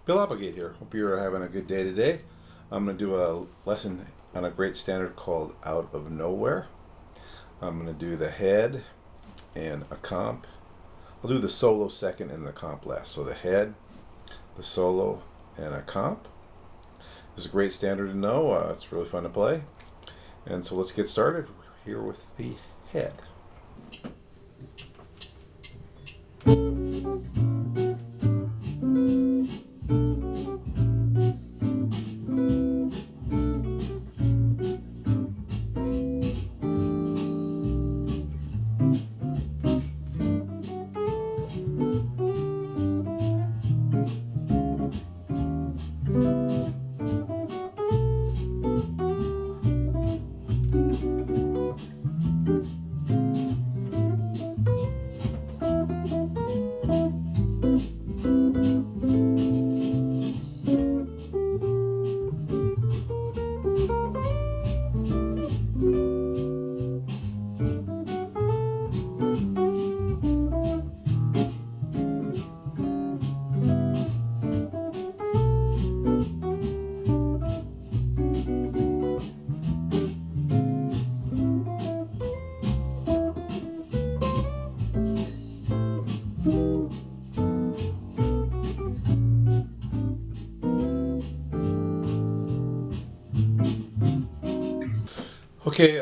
Bill Applegate here. Hope you're having a good day today. I'm going to do a lesson on a great standard called Out of Nowhere. I'm going to do the head and a comp. I'll do the solo second and the comp last. So the head, the solo, and a comp. This is a great standard to know. It's really fun to play. And so let's get started here with the head. Okay,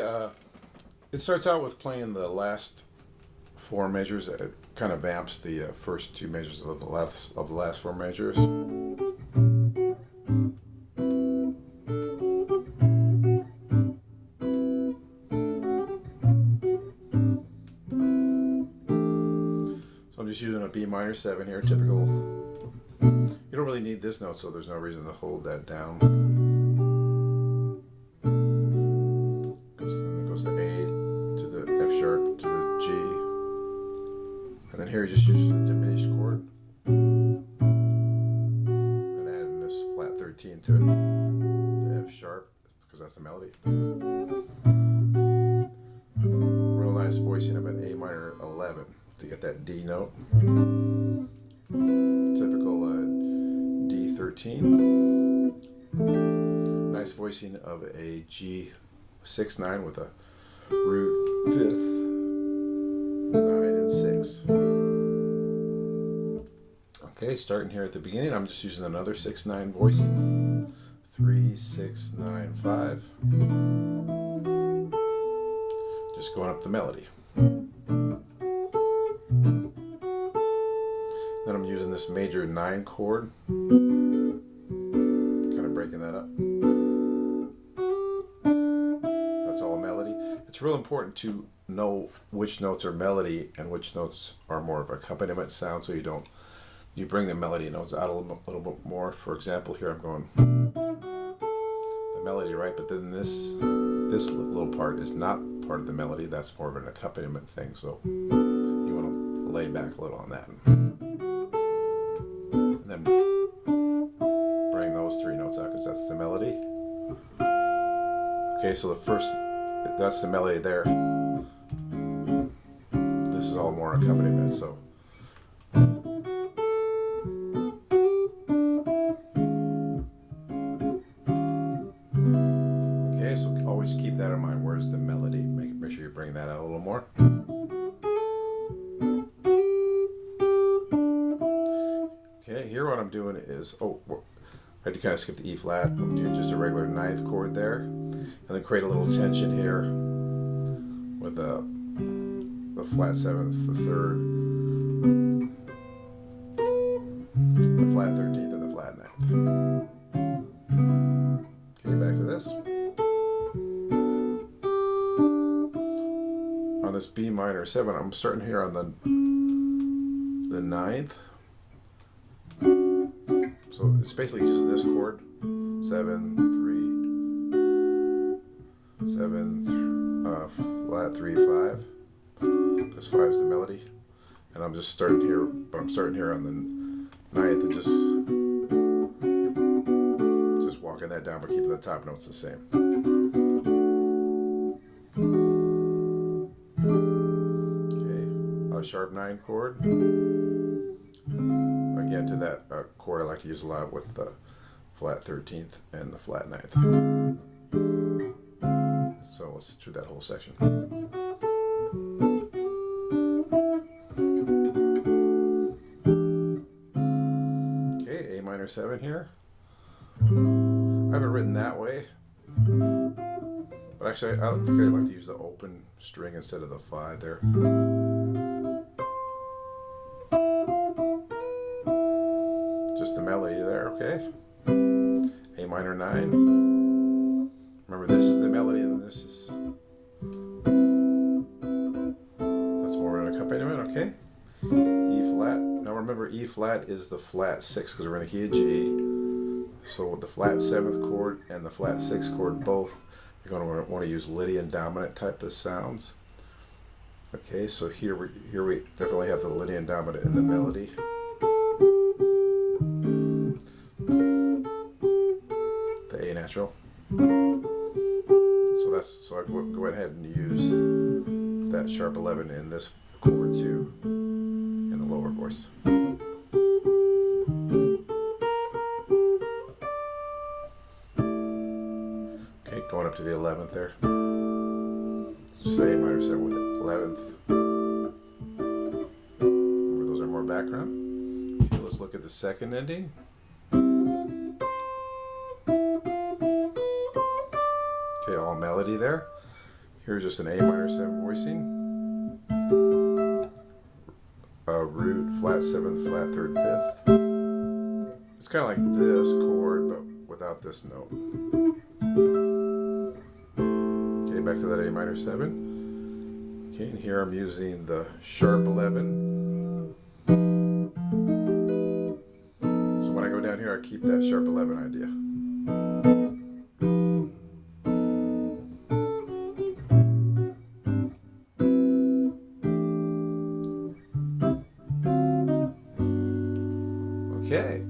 it starts out with playing the last four measures. It kind of vamps the first two measures of the last four measures. So I'm just using a B minor 7 here, typical. You don't really need this note, so there's no reason to hold that down. And then here you just use a diminished chord. And adding this flat 13 to it. The F sharp, because that's the melody. Real nice voicing of an A minor 11 to get that D note. Typical D13. Nice voicing of a G6-9 with a root 5th. 9 and 6. Okay, starting here at the beginning, I'm just using another 6-9 voicing. 3, 6, 9, 5. Just going up the melody. Then I'm using this major 9 chord. Kind of breaking that up. That's all a melody. It's real important to know which notes are melody and which notes are more of accompaniment sound, so you bring the melody notes out a little bit more. For example, here I'm going the melody, right? But then this little part is not part of the melody. That's more of an accompaniment thing. So you want to lay back a little on that, and then bring those three notes out because that's the melody. Okay, so that's the melody there. This is all more accompaniment, so. Okay, so always keep that in mind. Where's the melody? Make sure you bring that out a little more. Okay, here what I'm doing is, I had to kind of skip the E flat. I'm doing just a regular 9th chord there, and then create a little tension here with the flat 7th, the 3rd, the flat 13th, and the flat 9th. Okay, back to this. On this B minor 7, I'm starting here on the 9th. So it's basically just this chord, 7, 3, 7, flat 3, 5. Because 5 is the melody, and I'm just starting here, but I'm starting here on the 9th and just walking that down, but keeping the top notes the same. Okay, a sharp 9 chord. Again, again to that chord I like to use a lot with the flat 13th and the flat 9th. So let's do that whole section. Okay, A minor 7 here. I have it written that way, but actually I think I like to use the open string instead of the 5 there. Just the melody there, okay? A minor 9. Remember, this is the melody and this is... That's more an accompaniment, okay? E flat. Now remember, E flat is the flat 6 because we're in the key of G. So with the flat 7th chord and the flat 6th chord both, you're going to want to use Lydia-Dominant type of sounds. Okay, so here we definitely have the Lydia-Dominant in the melody. The A natural. So I go ahead and use that sharp 11 in this chord too, in the lower voice. Okay, going up to the 11th there. Just the A minor 7 with the 11th. Remember, those are more background. Okay, let's look at the second ending. Okay, all melody there. Here's just an A minor 7 voicing. Root, flat 7th, flat 3rd, 5th. It's kind of like this chord, but without this note. Okay, back to that A minor 7. Okay, and here I'm using the sharp 11. So when I go down here, I keep that sharp 11 idea. Okay,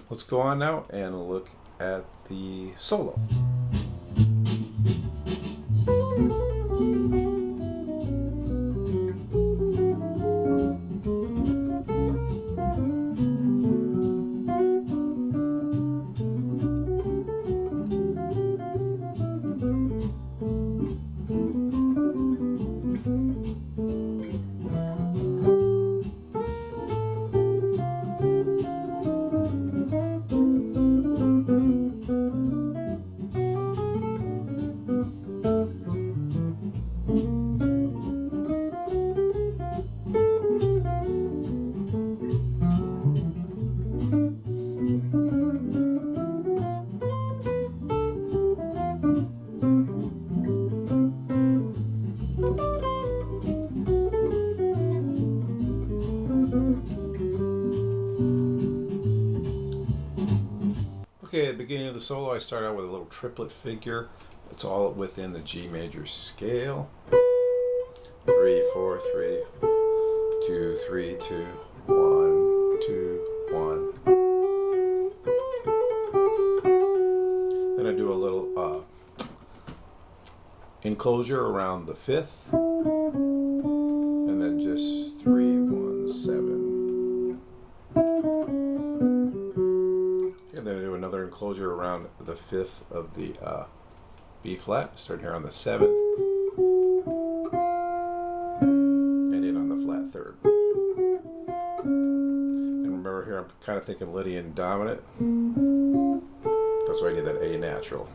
let's go on now and look at the solo. Okay, at the beginning of the solo, I start out with a little triplet figure. It's all within the G major scale. 3, 4, 3, 2, 3, 2, 1, 2, 1. Then I do a little enclosure around the 5th, and then just 3, 1, 7. And then I do another enclosure around the 5th of the B flat, starting here on the 7th, and in on the flat 3rd. And remember here, I'm kind of thinking Lydia-Dominant. That's why I need that A natural.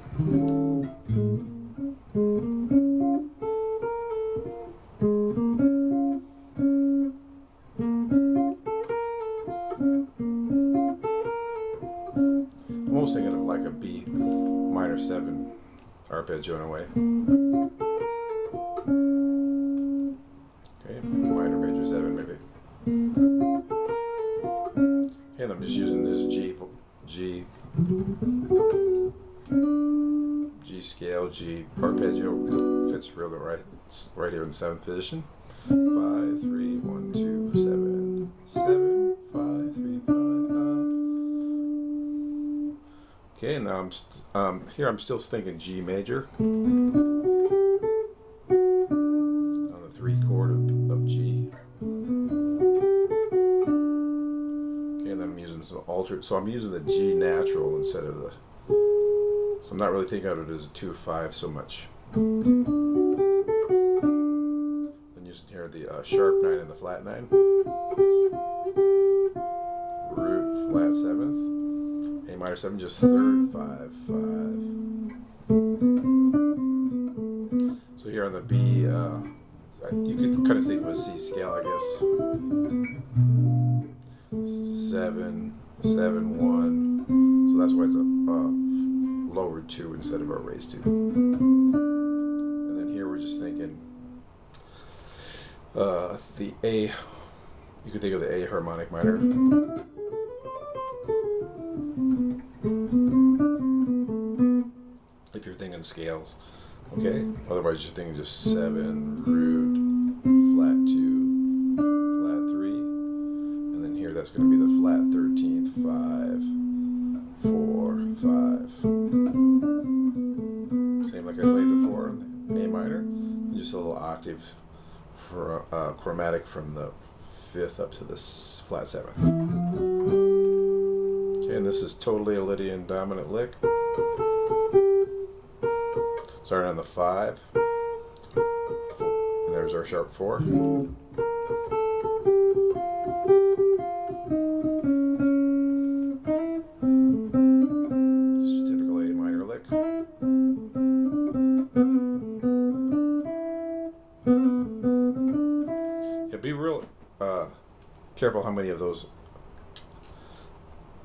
I'm almost thinking of like a B minor 7 arpeggio in a way. Okay, minor major 7 maybe. Okay, and I'm just using this G scale, G arpeggio. Fits really right here in the 7th position. 5, 3, 1, 2, 7, 7, 5, 3, 5, 5. Okay, and now here I'm still thinking G major on the 3 chord of G. Okay, and then I'm altered, so I'm using the G natural instead of the, so I'm not really thinking of it as a 2-5 so much. Then you hear the sharp 9 and the flat 9. Root, flat 7th. A minor 7, just 3rd, 5, 5. So here on the B, you could kind of think of a C scale, I guess. 7, 7, 1. So that's why it's a lowered 2 instead of a raised 2. And then here we're just thinking the A, you could think of the A harmonic minor. If you're thinking scales, okay? Otherwise you're thinking just 7, root, flat 2, flat 3. And then here that's going to be the flat 13th, 5, 4, 5. Same like I played before, A minor. And just a little octave for chromatic from the 5th up to the flat 7th. Okay, and this is totally a Lydia-Dominant lick. Starting on the 5. And there's our sharp 4. Be real careful how many of those.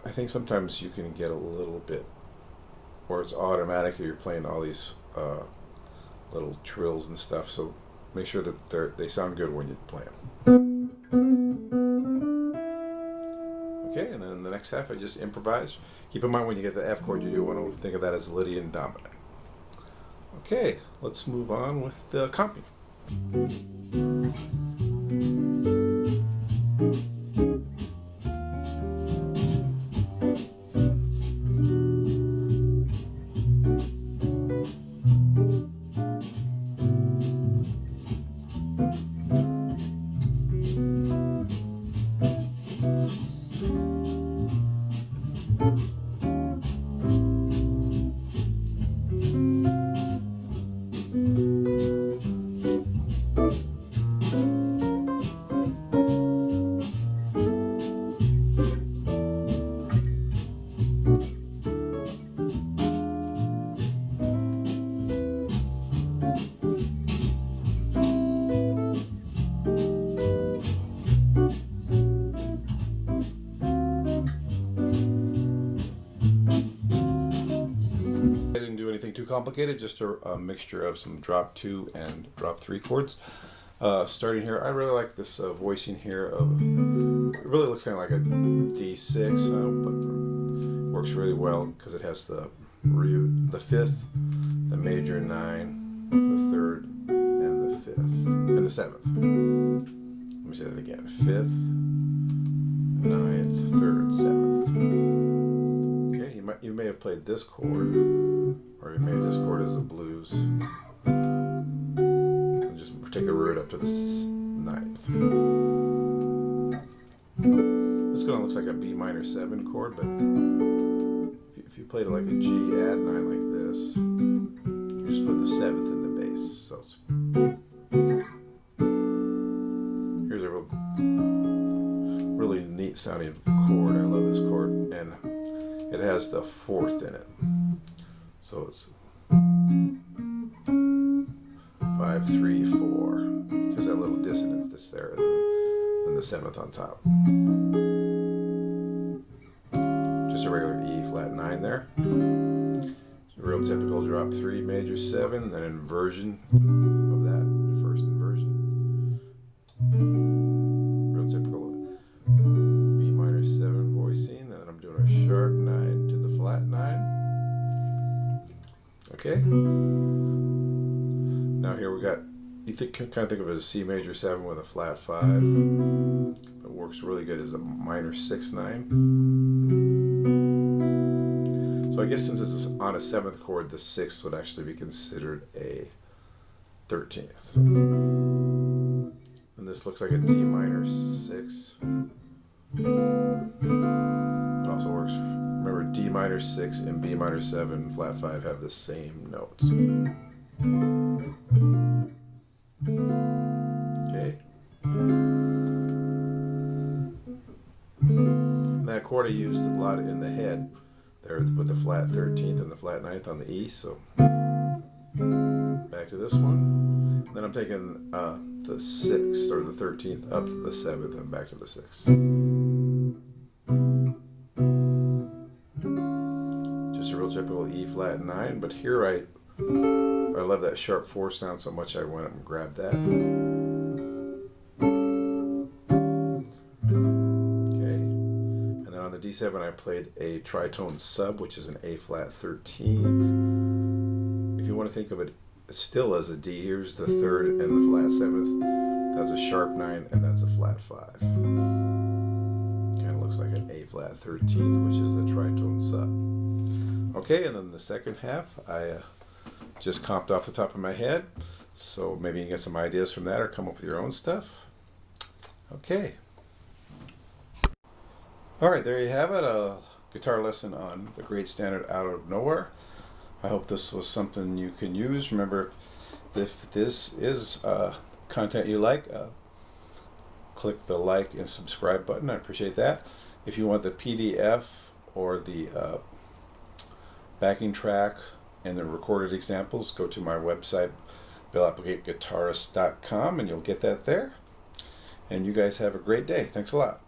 I think sometimes you can get a little bit, or it's automatic. You're playing all these little trills and stuff. So make sure that they sound good when you play them. Okay, and then in the next half, I just improvise. Keep in mind when you get the F chord, you do want to think of that as Lydia-Dominant. Okay, let's move on with the comping. Too complicated, just a mixture of some drop 2 and drop 3 chords. Starting here, I really like this voicing here of, it really looks kind of like a D6, but works really well because it has the root, the 5th, the major 9, the 3rd, and the 5th, and the 7th. Let me say that again: 5th, 9th, 3rd, 7th. Okay, you may have played this chord, or you made this chord as a blues. And just take a root up to the 9th. This kind of looks like a B minor 7 chord, but if you played it like a G add 9 like this, you just put the 7th in the bass. So it's, here's a really neat sounding chord. I love this chord, and it has the 4th in it. So it's 5, 3, 4. Because that little dissonance that's there, and the 7th on top. Just a regular E flat 9 there. Real typical drop 3, major 7, then inversion of that, the first inversion. Real typical B minor 7 voicing, and then I'm doing a sharp 9 to the flat 9. Okay. Now here we got, kind of think of it as a C major 7 with a flat 5. It works really good as a minor 6/9. So I guess since this is on a 7th chord, the 6th would actually be considered a 13th. And this looks like a D minor 6. And also works. Remember, D minor 6 and B minor 7, flat 5 have the same notes. Okay. And that chord I used a lot in the head there with the flat 13th and the flat 9th on the E. So back to this one. Then I'm taking the 6th or the 13th up to the 7th and back to the 6th. Just a real typical E flat 9, but here I love that sharp 4 sound so much I went up and grabbed that. Okay. And then on the D7 I played a tritone sub, which is an A flat 13th. If you want to think of it still as a D, here's the 3rd and the flat 7th. That's a sharp 9 and that's a flat 5. Kind of looks like an A flat 13th, which is the tritone sub. Okay, and then the second half I just comped off the top of my head, so maybe you can get some ideas from that or come up with your own stuff. Okay. Alright, there you have it, a guitar lesson on the great standard Out of Nowhere. I hope this was something you can use. Remember, if this is content you like, click the like and subscribe button. I appreciate that. If you want the PDF or the backing track and the recorded examples, go to my website, BillApplegateGuitarist.com, and you'll get that there. And you guys have a great day. Thanks a lot.